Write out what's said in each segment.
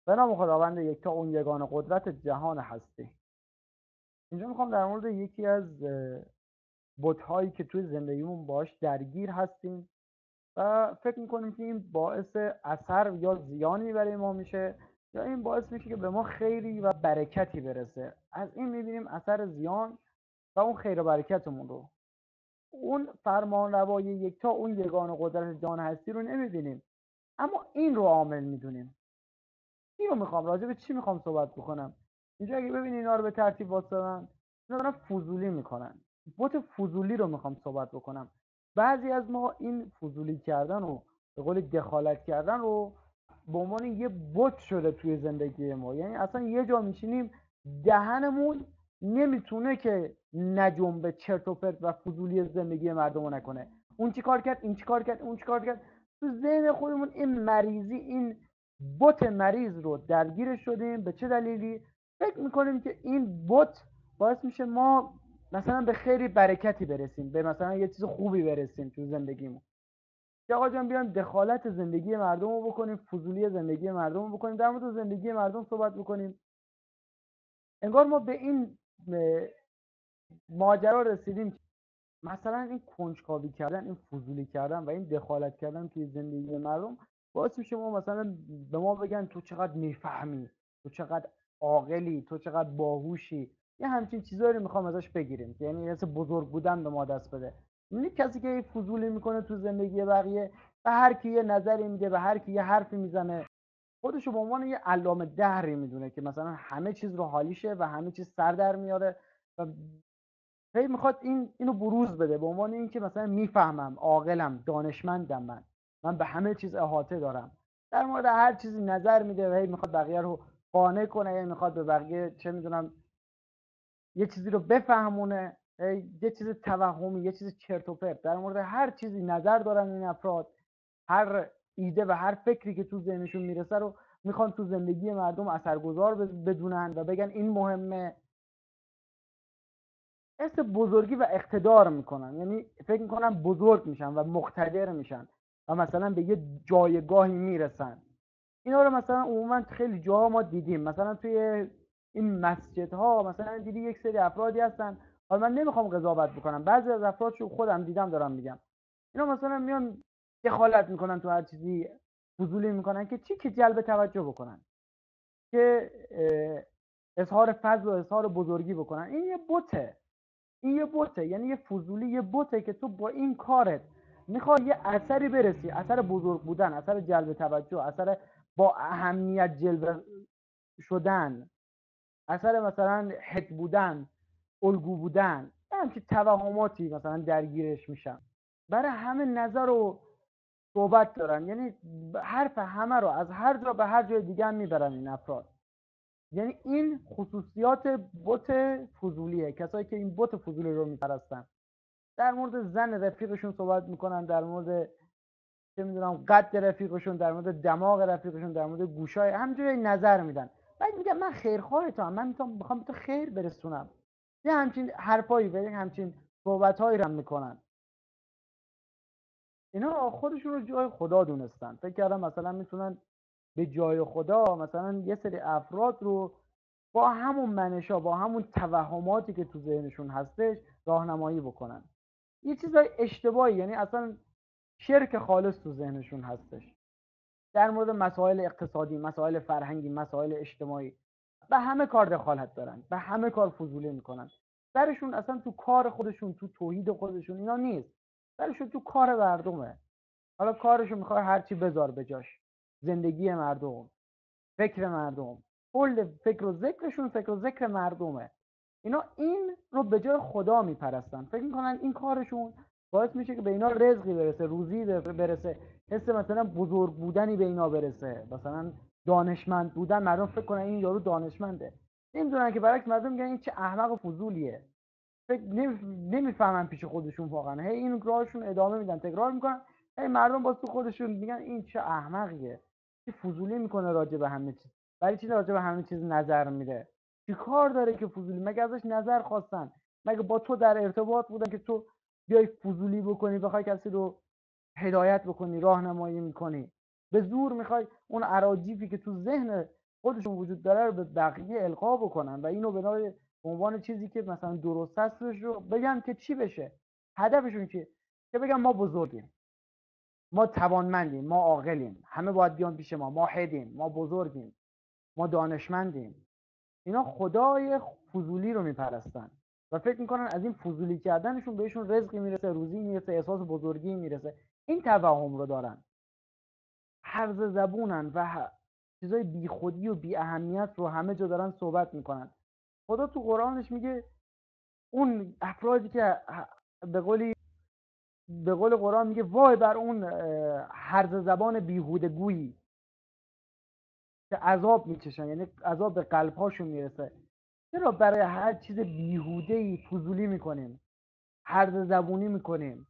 به نام خداوند یکتا، اون یگانه قدرت جهان هستی. اینجا میخوام در مورد یکی از بت‌هایی که توی زندگیمون باش درگیر هستیم و فکر میکنیم که این باعث اثر یا زیانی برای ما میشه، یا این باعث میشه که به ما خیری و برکتی برسه. از این میبینیم اثر زیان و اون خیر و برکتمون رو. اون فرمان روای یکتا، اون یگانه قدرت جهان هستی رو نمیبینیم، اما این رو عامل میدونیم. این رو میخوام راجع به چی میخوام صحبت بکنم. اینجا اگه ببینید اینا رو به ترتیب واسدادن، اینا دارن فضولی میکنن. بت فضولی رو میخوام صحبت بکنم. بعضی از ما این فضولی کردن و به قول دخالت کردن رو به عنوان یه بت شده توی زندگی ما. یعنی اصلا یه جا میشینیم دهنمون نمیتونه که نجنبه، چرت و پرت و فضولی زندگی مردم رو نکنه. اون چی کار کرد، این چی کار کرد، اون چی کار کرد. تو ذهن خودمون این مریضی، این بت مریض رو درگیر شدیم. به چه دلیلی؟ فکر میکنیم که این بت باعث میشه ما مثلا به خیری برکتی برسیم، به مثلا یه چیز خوبی برسیم تو زندگیمون. که آقا جان بیان دخالت زندگی مردم رو بکنیم، فضولی زندگی مردم رو بکنیم، در مورد زندگی مردم صحبت بکنیم. انگار ما به این ماجرا رسیدیم مثلا این کنجکاوی کردن، این فضولی کردن و این دخالت کردن توی زندگی مردم باعث میشه ما مثلا به ما بگن تو چقدر میفهمی، تو چقدر عاقلی، تو چقدر باهوشی. یه همچین چیزایی رو میخوام ازش بگیریم، یعنی مثل بزرگ بودن به ما دست بده. یعنی کسی که فضولی میکنه تو زندگی بقیه، به هر کی یه نظری میده، به هر کی یه حرفی میزنه، خودشو به عنوان یه علامه دهری میدونه که مثلا همه چیز رو حالیشه و همه چیز سر در میاره و هی میخواد اینو بروز بده به عنوان اینکه مثلا میفهمم، عاقلم، دانشمندم، من به همه چیز احاطه دارم. در مورد هر چیزی نظر میده و هی میخواد بقیه رو قانع کنه، هی میخواد به بقیه چه میدونم یه چیزی رو بفهمونه، یه چیز توهمی، یه چیز چرت و پرت. در مورد هر چیزی نظر دارن این افراد. هر ایده و هر فکری که تو ذهنشون میرسه رو میخوان تو زندگی مردم اثرگذار بدونن و بگن این مهمه. حس بزرگی و اقتدار میکنن، یعنی فکر میکنن بزرگ میشن و مقتدر میشن و مثلا به یه جایگاهی میرسن. اینا رو مثلا عموما خیلی جاها ما دیدیم، مثلا توی این مسجدها مثلا دیدی یک سری افرادی هستن. حالا من نمیخوام قضاوت بکنم، بعضی از افرادشو خودم دیدم دارم میگم. اینا مثلا میان دخالت میکنن تو هر چیزی، فضولی میکنن که چی، که جلب توجه بکنن، که اظهار فضل و اظهار بزرگی بکنن. این یه بته، این یه بوته، یعنی یه فضولی، یه بوته که تو با این کارت میخوای یه اثری برسی، اثر بزرگ بودن، اثر جلب توجه، اثر با اهمیت جلب شدن، اثر مثلا حد بودن، الگو بودن، همچین توهماتی مثلا درگیرش میشن. برای همه نظر و صحبت دارن، یعنی حرف همه رو از هر جا به هر جای دیگه هم میبرن این افراد. یعنی این خصوصیات بت فضولیه، کسایی که این بت فضولی رو میپرستن. در مورد زن رفیقشون صحبت میکنن، در مورد چه میدونم قد رفیقشون، در مورد دماغ رفیقشون، در مورد گوشای، همجوری نظر میدن. بعد میگم من خیرخواهتم، من میخوام به تو خیر برسونم. یه همچین حرفایی و همچین صحبتهایی رو میکنن. اینا خودشون رو جای خدا دونستن، فکر کردم مثلا میتونن به جای خدا مثلا یه سری افراد رو با همون منشا، با همون توهماتی که تو ذهنشون هستش راهنمایی بکنن. یه چیزای اشتباهی، یعنی اصلا شرک خالص تو ذهنشون هستش. در مورد مسائل اقتصادی، مسائل فرهنگی، مسائل اجتماعی، به همه کار دخالت دارن، به همه کار فضولی میکنن. سرشون اصلا تو کار خودشون، تو توحید خودشون اینا نیست، سرشون تو کار مردمه. حالا کارشو میخوای هرچی بذار بجاش، زندگی مردم، فکر مردم، کل فکر و ذکرشون فکر و ذکر مردمه. اینا این رو به جای خدا میپرستن، فکر میکنن این کارشون باعث میشه که به اینا رزقی برسه، روزی برسه، حس مثلا بزرگ بودنی به اینا برسه، مثلا دانشمند بودن. مردم فکر کنن این یارو دانشمنده، نمیدونن که برعکس مردم میگن این چه احمق و فضولیه. فکر نمیفهمن پیش خودشون واقعا، هی این راهشون ادامه میدن، تکرار میکنن. هی مردم باز تو خودشون میگن این چه احمقیه، چه فضولی میکنه راجع به همه چیز، برای چی راجع به همه چیز نظر میده، چی کار داره که فضولی، مگه ازش نظر خواستن، مگه با تو در ارتباط بودن که تو بیای فضولی بکنی، بخوای کسی رو هدایت بکنی، راهنمایی میکنی، به زور میخوای اون اراجیفی که تو ذهن خودشون وجود داره رو به بقیه القا بکنن و اینو به عنوان چیزی که مثلا درست هست رو بگن که چی بشه. هدفشون چیه؟ که بگن ما بزرگیم، ما توانمندیم، ما عاقلیم، همه باید بیان پیش ما هدیم، ما بزرگیم، ما دانشمندیم. اینا خدای فضولی رو میپرستن و فکر میکنن از این فضولی کردنشون بهشون رزقی میرسه، روزی میرسه، احساس بزرگی میرسه. این توهم رو دارن، حرز زبونن و چیزای بی خودی و بی اهمیت رو همه جا دارن صحبت میکنن. خدا تو قرآنش میگه اون افرادی که به قول قرآن میگه وای بر اون حرز زبان بیهوده گویی که عذاب میکشن، یعنی عذاب به قلبهاشون میرسه. چرا برای هر چیز بیهوده‌ای فضولی میکنیم، حرز زبونی میکنیم،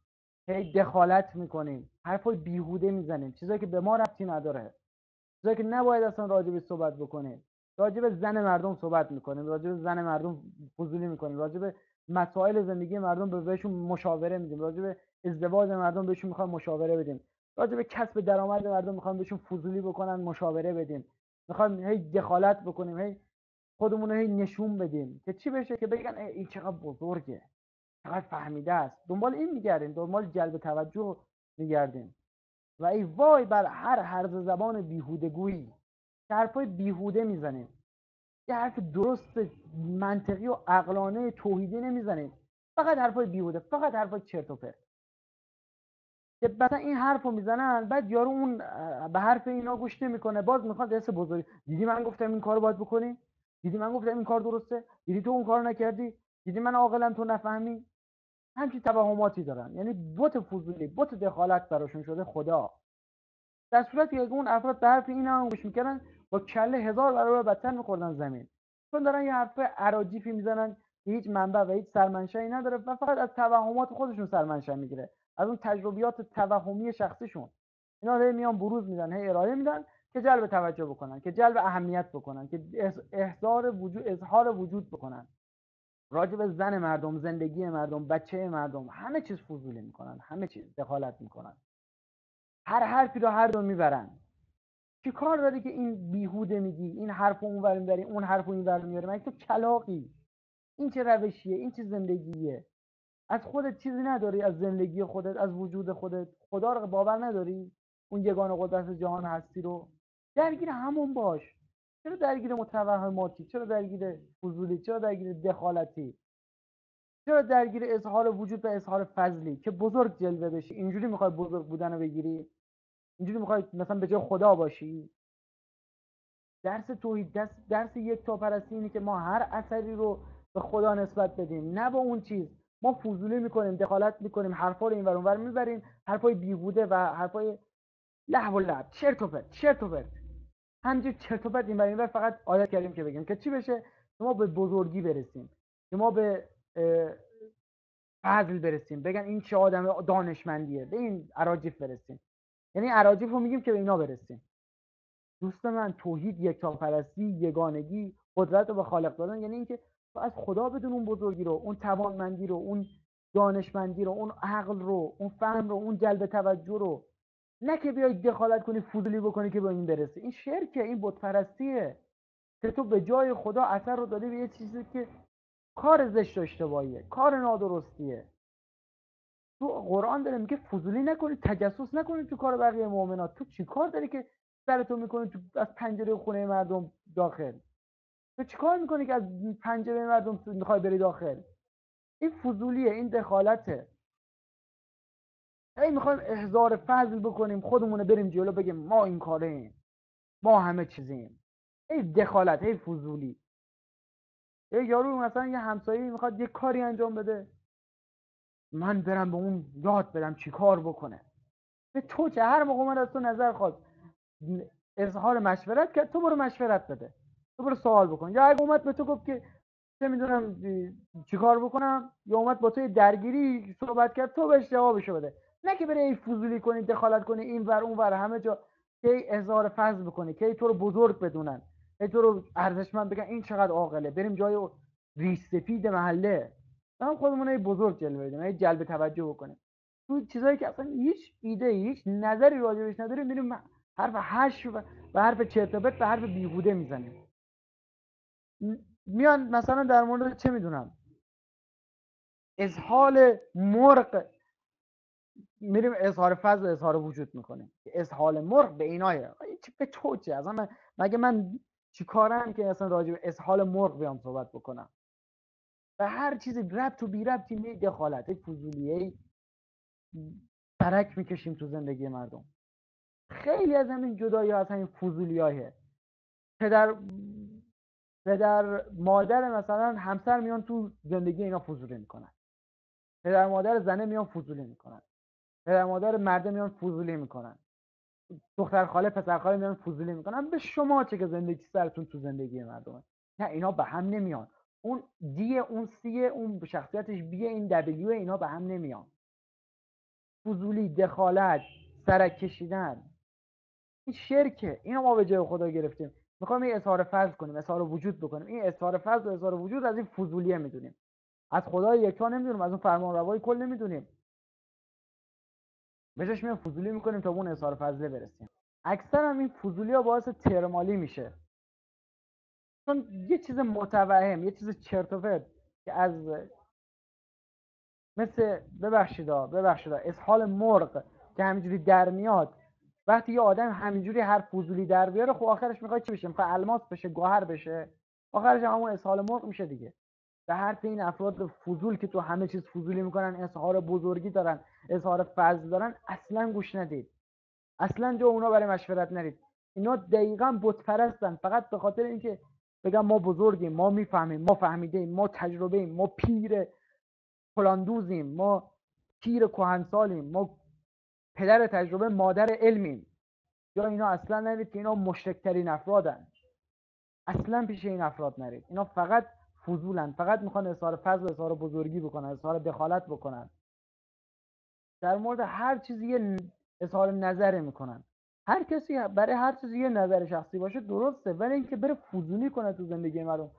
هی دخالت میکنیم، حرفای بیهوده میزنیم، چیزایی که به ما ربطی نداره، چیزایی که نباید اصلا راجبش صحبت بکنیم. راجب زن مردم صحبت میکنیم، راجب زن مردم فضولی میکنیم، راجب مسائل زندگی مردم بهشون مشاوره میدیم، راجب ازدواج مردم بهشون میخوایم مشاوره بدیم، راجب کسب درآمد مردم میخوایم بهشون فضولی بکنن مشاوره بدیم، میخوایم هی دخالت بکنیم، هی خودمون رو هی نشون بدیم که چی بشه، که بگن این چقدر بزرگه، چقدر فهمیده است. دنبال این میگردیم، دنبال جلب توجه میگردیم و ای وای بر هر حرف زبان بیهودگویی که حرفای بیهوده میزنیم، یه حرف درست منطقی و عقلانه توحیدی نمیزنیم، فقط حرفای بیهوده، فقط حرفای چرت و پرت که مثلا این حرفو میزنن، بعد یارو اون به حرف اینا گوش نمیکنه، باز میخواد حس بزرگی، دیدی من گفتم این کارو باید بکنی، دیدی من گفتم این کار درسته، دیدی تو اون کارو نکردی، دیدی من عاقلم تو نفهمی. همچین توهماتی دارن، یعنی بت فضولی، بت دخالت براشون شده خدا. در صورتی که اون افراد به حرف اینا هم گوش میکردن، با کله 1000 برابر بدتر میخوردن زمین، چون دارن یه حرف اراجیفی میزنن که هیچ منبع و هیچ سرمنشأی نداره و فقط از توهمات خودشون سرمنشأ میگیره، از اون تجربیات توهمی شخصیشون. اینا رو میان بروز میدن، هی ارائه میدن که جلب توجه بکنن، که جلب اهمیت بکنن، که اظهار وجود بکنن. راجع به زن مردم، زندگی مردم، بچه مردم، همه چیز فضولی میکنن، همه چیز دخالت میکنن، هر حرفی رو هر دو میبرن. چی کار داری که این بیهوده میگی، این حرف اون ور میبری، اون حرف این ور میاری؟ مگه تو کلاقی؟ این چه روشیه؟ این چه زندگیه؟ از خودت چیزی نداری، از زندگی خودت، از وجود خودت؟ خدا رو باور نداری؟ اون یگانه قدرت جهان هستی رو؟ درگیر همون باش. چرا درگیر متوهماتی؟ چرا درگیر فضولی؟ چرا درگیر دخالتی؟ چرا درگیر اظهار وجود و اظهار فضلی که بزرگ جلوه بشی؟ اینجوری میخوای بزرگ بودن رو بگیری؟ اینجوری میخوای مثلا به جای خدا باشی؟ درس توحید، درس یکتاپرستی اینه که ما هر اثری رو به خدا نسبت بدیم، نه با اون چیز. ما فضولی میکنیم، دخالت میکنیم، حرفا رو این ور اون ور میبریم، حرفای بیهوده و حرفای لهو و لعب، چرت و پرت، چرت و پرت، همینجور چرت و پرت این ور این ور فقط عادت کردیم که بگیم که چی بشه، که ما به بزرگی برسیم، که ما به فضل برسیم، بگن این چه آدم دانشمندیه، به این اراجیف برسیم. یعنی اراجیف رو میگیم که به اینا برسیم. دوست من، توحید، یکتاپرستی، یگانگی، قدرت رو به خالق دادن، یعنی اینکه تو از خدا بدون اون بزرگی رو، اون توانمندی رو، اون دانشمندی رو، اون عقل رو، اون فهم رو، اون جلب توجه رو، نه که بیای دخالت کنی، فضولی بکنی که به این برسه. این شرکه، این بت پرستیه که تو به جای خدا اثر رو دادی به یه چیزی که کار زشت و اشتباهیه، کار نادرستیه. تو قرآن داره میگه فضولی نکنید، تجسس نکنید تو کار بقیه مؤمنات. تو چی کار داری که سرتو میکنی تو از پنجره خونه مردم داخل؟ تو چی کار میکنی که از پنجره مردم میخوای بری داخل؟ این فضولیه، این دخالته. هی میخوایم احضار فضل بکنیم، خودمون بریم جلو بگیم ما این کاره ایم، ما همه چیزیم. هی دخالت، هی فضولی. یارو مثلا یه همسایه میخواد یه کاری انجام بده، من برم به اون یاد بدم چی کار بکنه. به تو چه؟ هر موقع من از تو نظر خواست، اظهار مشورت کرد، تو برو مشورت بده، تو برو سوال بکن. یا اگه اومد به تو گفت که چه میدونم چیکار بکنم، یا اومد با تو درگیری صحبت کرد، تو بهش جوابشو بده. نه که بره ای فضولی کنی، دخالت کنی این ور اون ور همه جا، که ای اظهار فضل بکنی، که ای تو رو بزرگ بدونن، ای تو رو ارزشمند بگن این چقدر عاقله، بریم جای ریش سفید محله هم خودمون ای بزرگ جلوه بدیم، ای جلب توجه بکنیم تو چیزایی که اصلا هیچ ایده، هیچ نظری راجبش نداریم، میریم حرف هش و حرف چرت و پرت و حرف بیهوده میزنیم. میان مثلا در مورد چه میدونم اذهال مرغ، میریم اظهار فضل و اظهار وجود میکنیم. اذهال مرغ به اینایه به تو چه اصلا؟ مگه من چیکارم که اصلا راجع به اذهال مرغ بیام صحبت بکنم؟ و هر چیزی ربط و بی ربطی می دخالت فضولیه ترک میکشیم تو زندگی مردم. خیلی از همین جدایی ها از همین فضولیایه. پدر مادر مثلا همسر میان تو زندگی اینا فضولی میکنن، پدر مادر زنه میان فضولی میکنن، پدر مادر مرده میان فضولی میکنن، دختر خاله پسر خاله میان فضولی میکنن. به شما چه که زندگی سرتون تو زندگی مردمه؟ نه، اینا به هم نمیان. اون دی اون سی اون شخصیتش بی این دبلیو اینا به هم نمیان. فضولی، دخالت، سرک کشیدن، این شرکه. اینو ما به جای خدا گرفتیم. میخوایم این اظهار فضل کنیم، اظهار وجود بکنیم. این اظهار فضل و اظهار وجود از این فضولیه میدونیم. از خدای یکتا نمیدونیم، از اون فرمان روای کل نمیدونیم. بهش میام فضولی میکنیم تا اون اظهار فضله برسیم. اکثر هم این فضولی ها باعث ترمالی میشه، چون یه چیز متوهم، یه چیز چرت و پرت که از مثل ببخشید اسهال مرغ که همینجوری در میاد. وقتی یه آدم همینجوری هر فضولی در بیاره، خب آخرش میخواد چی بشه؟ میخواد الماس بشه، گوهر بشه، آخرش همون اسهال مرغ میشه دیگه. به حرف این افراد فضول که تو همه چیز فضولی میکنن، اظهار بزرگی دارن، اظهار فضل دارن، اصلا گوش ندید، اصلا جا اونا برای مشورت نرید. اینا دقیقاً بت پرستن، فقط به خاطر اینکه بگم ما بزرگیم، ما میفهمیم، ما فهمیدیم، ما تجربه ایم، ما پیر پلاندوزیم، ما پیر کهنسالیم، ما پدر تجربه مادر علمیم. یا اینا اصلا نرید که اینا مشرکترین افرادن. اصلا پیش این افراد نرید. اینا فقط فضولن، فقط میخوان اظهار فضل و اظهار بزرگی بکنن، اظهار دخالت بکنن، در مورد هر چیزی یه اظهار نظری میکنن. هر کسی برای هر چیزی یه نظر شخصی باشه درسته، ولی اینکه بره فضولی کنه تو زندگی مردم،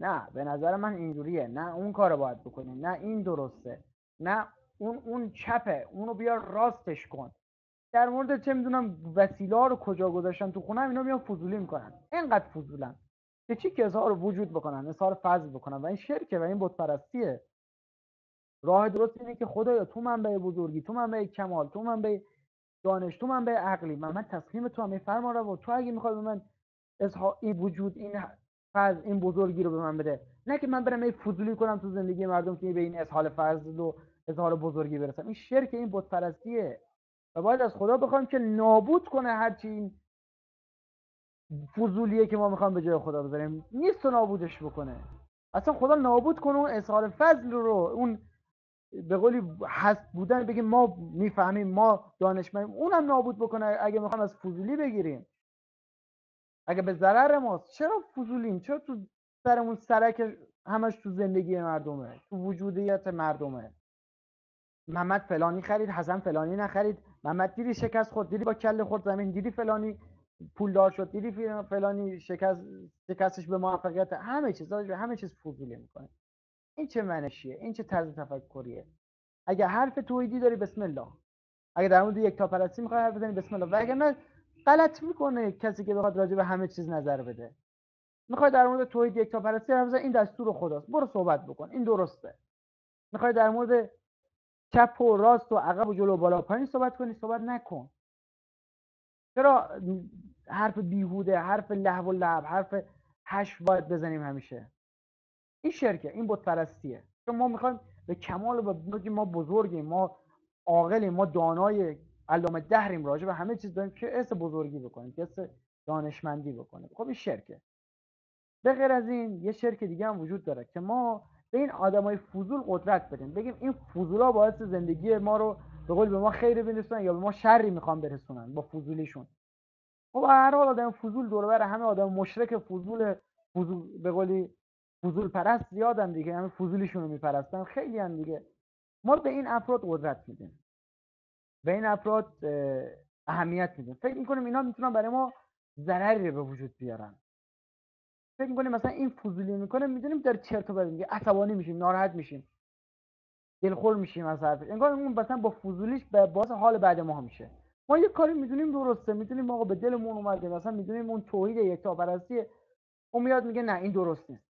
نه به نظر من اینجوریه، نه اون کارو باید بکنیم، نه این درسته، نه اون چپه، اونو بیا راستش کن. در مورد چه میدونم وسیله رو کجا گذاشتن تو خونه، اینا میان فضولی میکنن. اینقدر فضولن که چی که اظهار وجود بکنن، اظهار فضل بکنن، و این شرکه و این بت پرستیه. راه درست اینه که خدایا تو منبع بزرگی، تو منبع کمال، تو منبع دانش، تو منبع عقلی، من تسلیم تو هم. فرما رو تو اگه میخوای به من این وجود، این فضل، این بزرگی رو به من بده، نه که من برم فضولی کنم تو زندگی مردم که به این اظهار فضل و اظهار بزرگی برسم. این شرک، این بت پرستیه و باید از خدا بخوایم که نابود کنه هرچی این فضولیه که ما میخوام به جای خدا بذاریم. نیست تو نابودش بکنه، اصلا خدا نابود کنه اون اظهار فضل رو، اون به قولی هست بودن، بگیم ما میفهمیم، ما دانشمندیم، اونم نابود بکنه. اگه میخوام از فضولی بگیریم، اگه به ضرر ماست، چرا فضولیم؟ چرا تو سرمون سرک همش تو زندگی مردمه، تو وجودیت مردمه؟ محمد فلانی خرید، حسن فلانی نخرید، محمد دیدی شکست خورد، دیدی با کله خورد زمین، دیدی فلانی پولدار شد، دیدی فلانی شکستش به موفقیت. همه چیز فضولی میکنه. این چه منشیه؟ این چه طرز تفکریه؟ اگه حرف توحیدی داری بسم الله، اگه در مورد یکتاپرستی میخوای حرف بزنی بسم الله، و اگه نه غلط میکنه کسی که بخواد راجع به همه چیز نظر بده. میخوای در مورد توحید یکتاپرستی حرف بزنی، این دستور خداست، برو صحبت بکن، این درسته. میخوای در مورد چپ و راست و عقب و جلو و بالا و پایین صحبت کنی، صحبت نکن. چرا حرف بیهوده، حرف لهو و لعب، حرف هش باید بزنیم همیشه؟ این شرکه، این بت پرستیه. چون ما میخوایم به کمال و بگیم ما بزرگیم، ما عاقلیم، ما دانای علامه دهریم، راجع به همه چیز داریم که اس بزرگی بکنیم، که اس دانشمندی بکنیم. خب این شرکه. به غیر از این یه شرک دیگه هم وجود داره که ما به این آدمای فضول قدرت بدیم، بگیم این فضولا باعث زندگی ما رو به قول به ما خیری برسونن یا به ما شری میخوان برسونن با فضولیشون. خب هر حال آدم فضول دور و بر همه آدم مشرک فضول به قولی فضول پرست زیادن دیگه، همه فضولیشون رو میپرستن، خیلی هم دیگه. ما به این افراد قدرت میدیم، به این افراد اهمیت میدیم، فکر میکنیم اینا میتونن برای ما ضرری به وجود بیارن. فکر میکنیم مثلا این فضولی میکنه، میدونیم در چرت و پرت میگه، عصبانی میشیم، ناراحت میشیم، دلخور میشیم از حرفش، انگار اون مثلا با فضولیش به باعث حال بعد ما میشه. ما یه کاری میدونیم درسته، میدونیم آقا به دلمون اومده، مثلا میدونیم اون توحید یکتاپرستی، اون میاد میگه نه این درست نیست،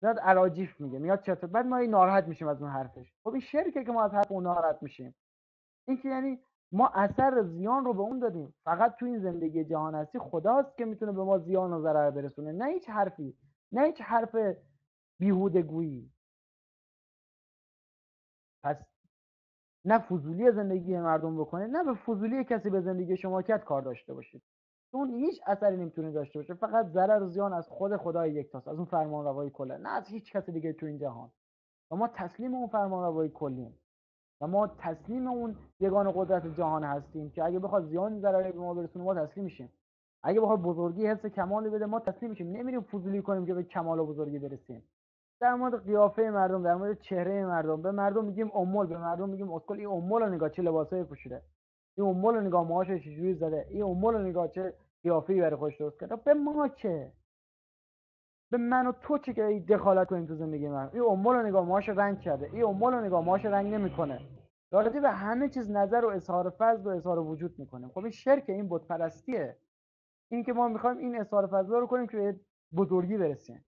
میاد اراجیف میگه، میاد چطور، بعد ما ناراحت میشیم از اون حرفش. خب این شرکه که ما از حرف اون ناراحت میشیم. این که یعنی ما اثر زیان رو به اون دادیم. فقط تو این زندگی جهان هستی خداست که میتونه به ما زیان و ضرر برسونه، نه هیچ حرفی، نه هیچ حرف بیهوده گویی. پس نه فضولی زندگی مردم بکنید، نه به فضولی کسی به زندگی شما کار داشته باشید. اون هیچ اثری نمیتونه داشته باشه، فقط ضرر و زیان از خود خدای یکتاست، از اون فرمان روایی کله، نه از هیچ کسی دیگه تو این جهان. و ما تسلیم اون فرمان روایی کلیم و ما تسلیم اون یگان قدرت جهان هستیم که اگه بخواد زیان ضرری به ما برسونه ما تسلیم میشیم، اگه بخواد بزرگی حس کمالی بده ما تسلیم میشیم، نمیریم فضولی کنیم که به کمال و بزرگی برسیم. در مورد قیافه مردم، در مورد چهره مردم، به مردم میگیم امول، به مردم میگیم اسکل. این امول رو نگاه چه لباسایی پوشیده، این امول رو نگاه موهاشو چجوری زده، این امول رو نگاه چه قیافه‌ای برای خودش درست کرده. به ما چه؟ به من و تو چه که دخالت کنیم تو زندگی من؟ این امول رو نگاه موهاشو رنگ کرده، این امول رو نگاه موهاشو رنگ نمیکنه. راجع به همه چیز نظر و اظهار فضل و اظهار وجود میکنیم. خب این شرک، این بت پرستیه. این که ما میخوایم این اظهار فضل رو کنیم که به بزرگی برسیم،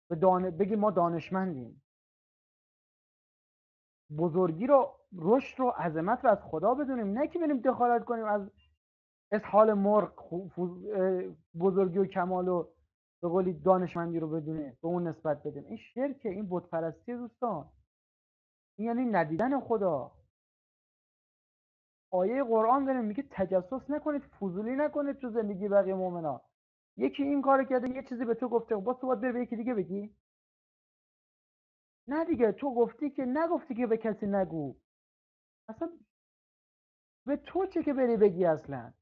به بگیم ما دانشمندیم. بزرگی رو، رشد رو، عظمت رو از خدا بدونیم، نه که بریم دخالت کنیم از اسهال مرغ بزرگی و کمال و به قولی دانشمندی رو بدونیم، به اون نسبت بدیم. این شرکه، این بت پرستی دوستان. این یعنی ندیدن خدا. آیه قرآن داره میگه تجسس نکنید، فضولی نکنید تو زندگی بقیه مؤمنا. یکی این کارو کرده، یه چیزی به تو گفته، باز تو باید بری به یکی دیگه بگی؟ نه دیگه، تو گفتی که نگفتی که به کسی نگو. اصلا به تو چه که بری بگی اصلا؟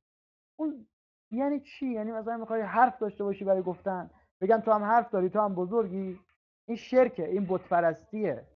اون یعنی چی؟ یعنی مثلا میخوای حرف داشته باشی برای گفتن، بگم تو هم حرف داری، تو هم بزرگی؟ این شرکه، این بت پرستیه.